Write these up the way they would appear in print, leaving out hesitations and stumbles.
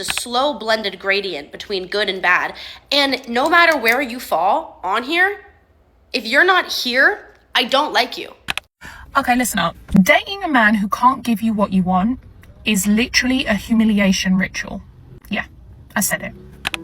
a slow blended gradient between good and bad. And no matter where you fall on here, if you're not here, I don't like you. Okay, listen up. Dating a man who can't give you what you want is literally a humiliation ritual. Yeah, I said it.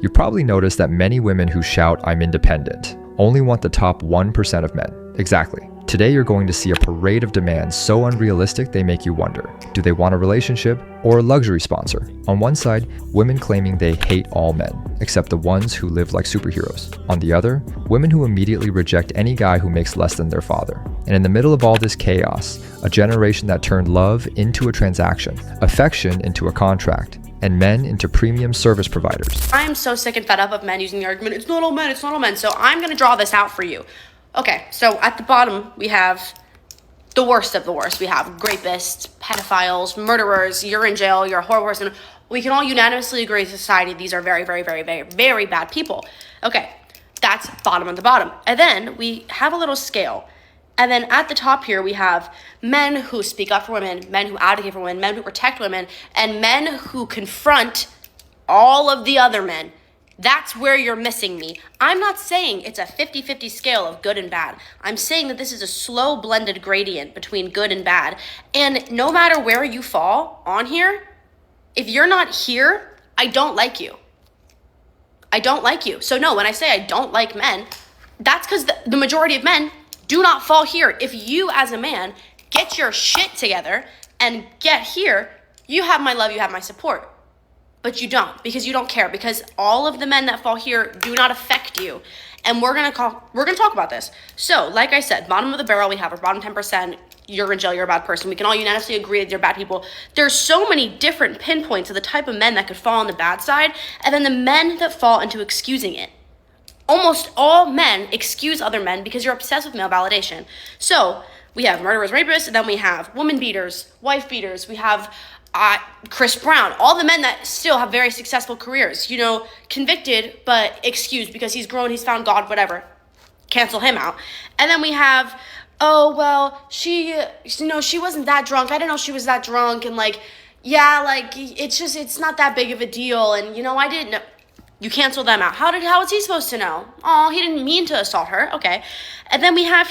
You probably noticed that many women who shout, "I'm independent," only want the top 1% of men. Exactly. Today you're going to see a parade of demands so unrealistic they make you wonder, do they want a relationship or a luxury sponsor? On one side, women claiming they hate all men, except the ones who live like superheroes. On the other, women who immediately reject any guy who makes less than their father. And in the middle of all this chaos, a generation that turned love into a transaction, affection into a contract, and men into premium service providers. I am so sick and fed up of men using the argument, it's not all men, it's not all men. So I'm gonna draw this out for you. Okay, so at the bottom, we have the worst of the worst. We have rapists, pedophiles, murderers, you're in jail, you're a horrible person. We can all unanimously agree as a society, these are very, very, very, very, very bad people. Okay, that's bottom of the bottom. And then we have a little scale. And then at the top here, we have men who speak up for women, men who advocate for women, men who protect women, and men who confront all of the other men. That's where you're missing me. I'm not saying it's a 50-50 scale of good and bad. I'm saying that this is a slow blended gradient between good and bad. And no matter where you fall on here, if you're not here, I don't like you. I don't like you. So no, when I say I don't like men, that's because the majority of men do not fall here. If you as a man get your shit together and get here, you have my love, you have my support. But you don't, because you don't care, because all of the men that fall here do not affect you. And we're gonna talk about this. So, like I said, bottom of the barrel, we have our bottom 10%, you're in jail, you're a bad person. We can all unanimously agree that you're bad people. There's so many different pinpoints of the type of men that could fall on the bad side, and then the men that fall into excusing it. Almost all men excuse other men because you're obsessed with male validation. So, we have murderers, rapists, and then we have woman beaters, wife beaters, we have Chris Brown, all the men that still have very successful careers, you know, convicted, but excused because he's grown, he's found God, whatever. Cancel him out. And then we have, oh, well, she wasn't that drunk. I didn't know she was that drunk. And like, yeah, like, it's not that big of a deal. And, you know, I didn't know. You cancel them out. How was he supposed to know? Oh, he didn't mean to assault her. Okay. And then we have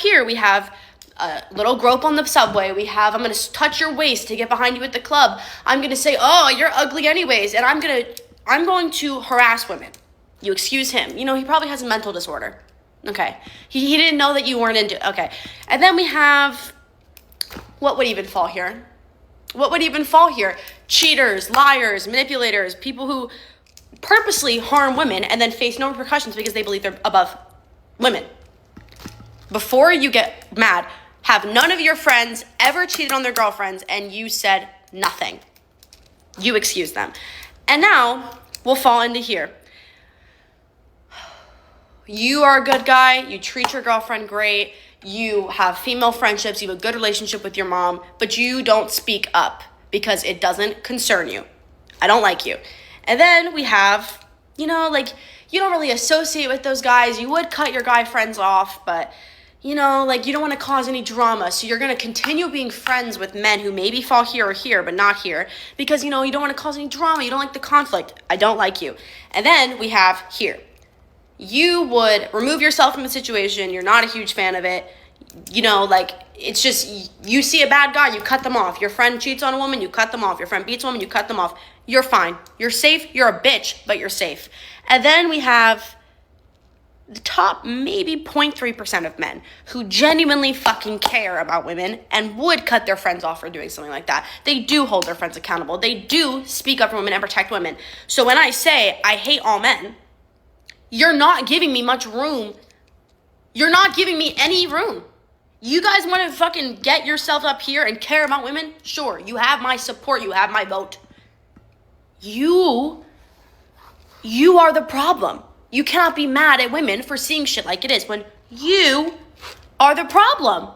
a little grope on the subway. We have, I'm going to touch your waist to get behind you at the club. I'm going to say, oh, you're ugly anyways. And I'm going to harass women. You excuse him. You know, he probably has a mental disorder. Okay. He didn't know that you weren't into, okay. And then we have, what would even fall here? What would even fall here? Cheaters, liars, manipulators, people who purposely harm women and then face no repercussions because they believe they're above women. Before you get mad, have none of your friends ever cheated on their girlfriends and you said nothing. You excuse them. And now we'll fall into here. You are a good guy. You treat your girlfriend great. You have female friendships. You have a good relationship with your mom, but you don't speak up because it doesn't concern you. I don't like you. And then we have, you know, like, you don't really associate with those guys. You would cut your guy friends off, but you know, like, you don't want to cause any drama, so you're going to continue being friends with men who maybe fall here or here, but not here, because, you know, you don't want to cause any drama, you don't like the conflict. I don't like you. And then we have here. You would remove yourself from the situation, you're not a huge fan of it, you know, like, it's just, you see a bad guy, you cut them off. Your friend cheats on a woman, you cut them off. Your friend beats a woman, you cut them off. You're fine. You're safe, you're a bitch, but you're safe. And then we have the top maybe 0.3% of men who genuinely fucking care about women and would cut their friends off for doing something like that. They do hold their friends accountable. They do speak up for women and protect women. So when I say I hate all men, you're not giving me much room. You're not giving me any room. You guys want to fucking get yourself up here and care about women? Sure, you have my support. You have my vote. You are the problem. You cannot be mad at women for seeing shit like it is when you are the problem.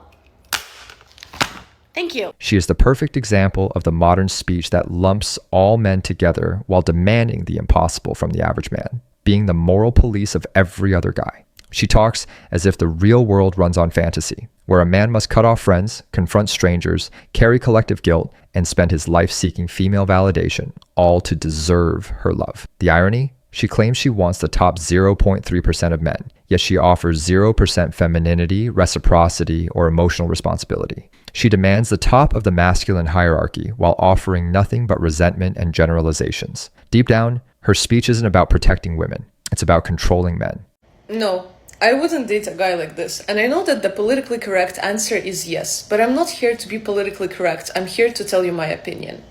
Thank you. She is the perfect example of the modern speech that lumps all men together while demanding the impossible from the average man, being the moral police of every other guy. She talks as if the real world runs on fantasy, where a man must cut off friends, confront strangers, carry collective guilt, and spend his life seeking female validation, all to deserve her love. The irony? She claims she wants the top 0.3% of men, yet she offers 0% femininity, reciprocity, or emotional responsibility. She demands the top of the masculine hierarchy while offering nothing but resentment and generalizations. Deep down, her speech isn't about protecting women. It's about controlling men. No, I wouldn't date a guy like this. And I know that the politically correct answer is yes, but I'm not here to be politically correct. I'm here to tell you my opinion.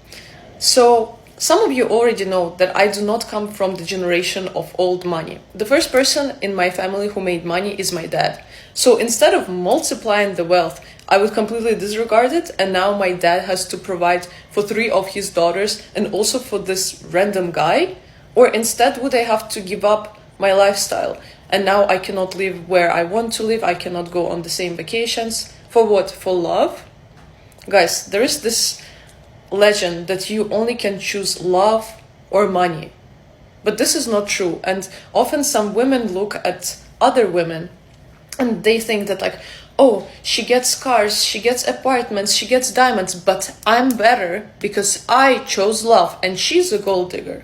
So, some of you already know that I do not come from the generation of old money. The first person in my family who made money is my dad. So instead of multiplying the wealth, I would completely disregard it, and now my dad has to provide for 3 of his daughters and also for this random guy? Or instead would I have to give up my lifestyle, and now I cannot live where I want to live, I cannot go on the same vacations? For what? For love? Guys, there is this legend that you only can choose love or money. But this is not true, and often some women look at other women and they think that like, oh, she gets cars, she gets apartments, she gets diamonds, but I'm better because I chose love and she's a gold digger.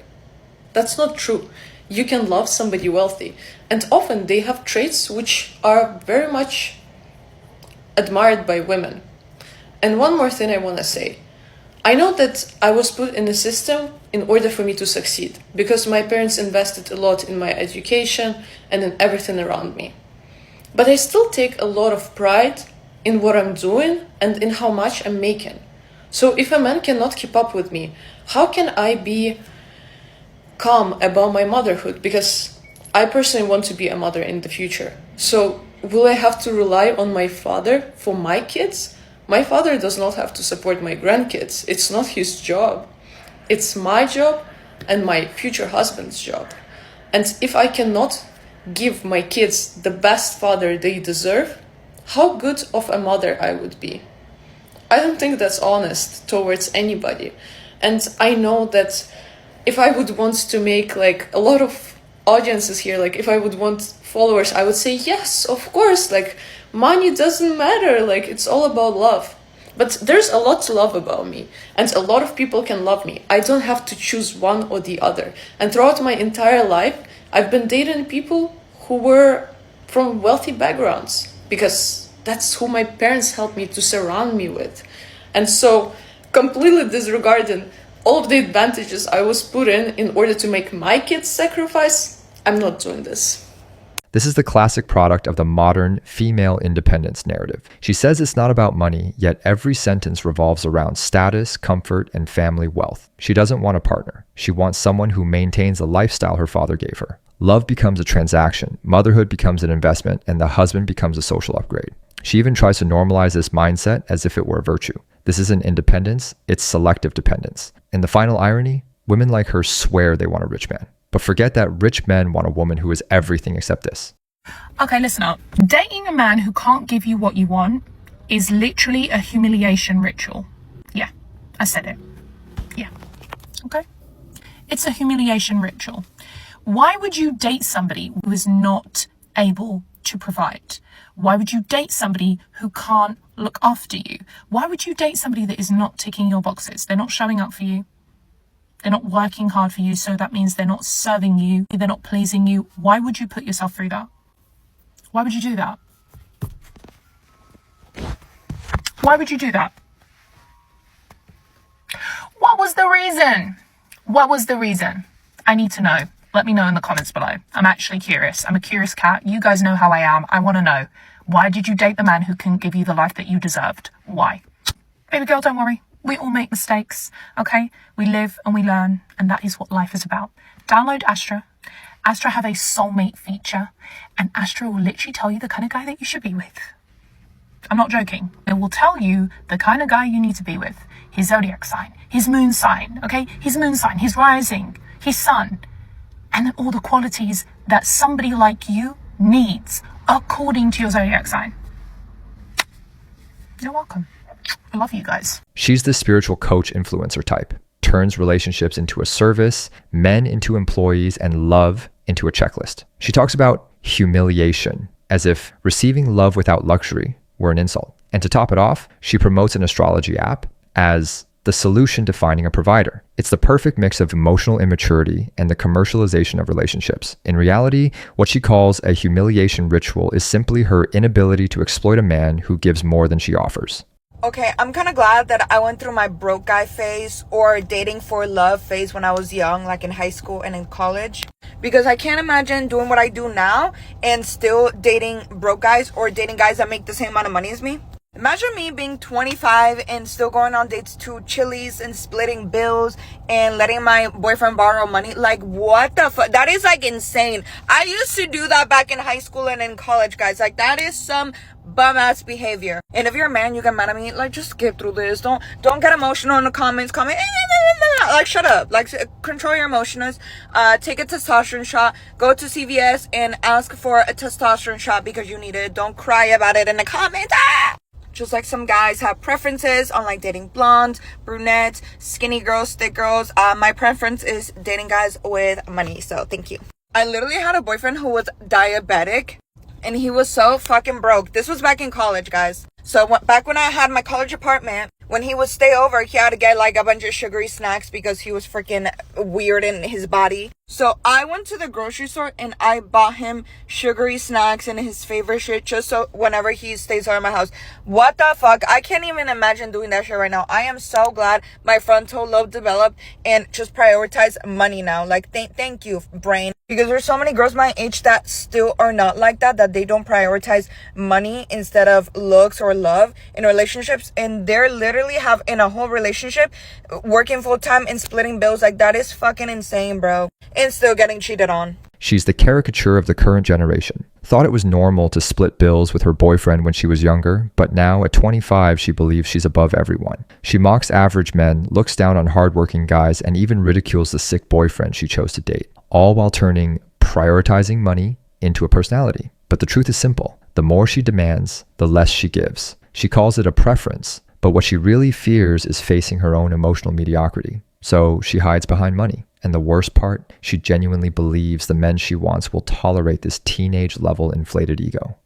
That's not true. You can love somebody wealthy, and often they have traits which are very much admired by women. And one more thing I want to say. I know that I was put in a system in order for me to succeed, because my parents invested a lot in my education and in everything around me. But I still take a lot of pride in what I'm doing and in how much I'm making. So if a man cannot keep up with me, how can I be calm about my motherhood? Because I personally want to be a mother in the future. So will I have to rely on my father for my kids? My father does not have to support my grandkids. It's not his job. It's my job and my future husband's job. And if I cannot give my kids the best father they deserve, how good of a mother I would be. I don't think that's honest towards anybody. And I know that if I would want to make like a lot of audiences here, like if I would want followers, I would say, yes, of course, like money doesn't matter, like it's all about love. But there's a lot to love about me, and a lot of people can love me. I don't have to choose one or the other. And throughout my entire life, I've been dating people who were from wealthy backgrounds, because that's who my parents helped me to surround me with. And so, completely disregarding all of the advantages I was put in order to make my kids sacrifice, I'm not doing this. This is the classic product of the modern female independence narrative. She says it's not about money, yet every sentence revolves around status, comfort, and family wealth. She doesn't want a partner. She wants someone who maintains the lifestyle her father gave her. Love becomes a transaction, motherhood becomes an investment, and the husband becomes a social upgrade. She even tries to normalize this mindset as if it were a virtue. This isn't independence, it's selective dependence. And the final irony? Women like her swear they want a rich man. But forget that rich men want a woman who is everything except this. Okay, listen up. Dating a man who can't give you what you want is literally a humiliation ritual. Yeah, I said it. Yeah, okay? It's a humiliation ritual. Why would you date somebody who is not able to provide? Why would you date somebody who can't look after you? Why would you date somebody that is not ticking your boxes? They're not showing up for you. They're not working hard for you, so that means they're not serving you. They're not pleasing you. Why would you put yourself through that? Why would you do that? Why would you do that? What was the reason? What was the reason? I need to know. Let me know in the comments below. I'm actually curious. I'm a curious cat. You guys know how I am. I want to know. Why did you date the man who couldn't give you the life that you deserved? Why? Baby girl, don't worry. We all make mistakes, okay? We live and we learn, and that is what life is about. Download Astra. Astra have a soulmate feature, and Astra will literally tell you the kind of guy that you should be with. I'm not joking. It will tell you the kind of guy you need to be with. His zodiac sign, his moon sign, okay? His moon sign, his rising, his sun, and then all the qualities that somebody like you needs according to your zodiac sign. You're welcome. I love you guys. She's the spiritual coach influencer type. Turns relationships into a service, men into employees, and love into a checklist. She talks about humiliation, as if receiving love without luxury were an insult. And to top it off, she promotes an astrology app as the solution to finding a provider. It's the perfect mix of emotional immaturity and the commercialization of relationships. In reality, what she calls a humiliation ritual is simply her inability to exploit a man who gives more than she offers. Okay, I'm kind of glad that I went through my broke guy phase or dating for love phase when I was young, like in high school and in college. Because I can't imagine doing what I do now and still dating broke guys or dating guys that make the same amount of money as me. Imagine me being 25 and still going on dates to Chili's and splitting bills and letting my boyfriend borrow money. Like, what the fuck? That is like insane. I used to do that back in high school and in college, guys. Like, that is some bum ass behavior. And if you're a man, you get mad at me. Like, just skip through this. Don't get emotional in the comments. Comment. Like, shut up. Like, control your emotions. Take a testosterone shot. Go to CVS and ask for a testosterone shot because you need it. Don't cry about it in the comments. Just like some guys have preferences on like dating blondes, brunettes, skinny girls, thick girls. My preference is dating guys with money. So thank you. I literally had a boyfriend who was diabetic and he was so fucking broke. This was back in college, guys. So back when I had my college apartment, when he would stay over, he had to get like a bunch of sugary snacks because he was freaking weird in his body. So I went to the grocery store and I bought him sugary snacks and his favorite shit just so whenever he stays over at my house. What the fuck? I can't even imagine doing that shit right now. I am so glad my frontal lobe developed and just prioritize money now. Like, thank you, brain. Because there's so many girls my age that still are not like that they don't prioritize money instead of looks or love in relationships. And they're literally have in a whole relationship working full time and splitting bills. Like, that is fucking insane, bro. And still getting cheated on. She's the caricature of the current generation. Thought it was normal to split bills with her boyfriend when she was younger, but now at 25 she believes she's above everyone. She mocks average men, looks down on hardworking guys, and even ridicules the sick boyfriend she chose to date, all while turning prioritizing money into a personality. But the truth is simple. The more she demands, the less she gives. She calls it a preference, but what she really fears is facing her own emotional mediocrity. So she hides behind money. And the worst part, she genuinely believes the men she wants will tolerate this teenage level inflated ego.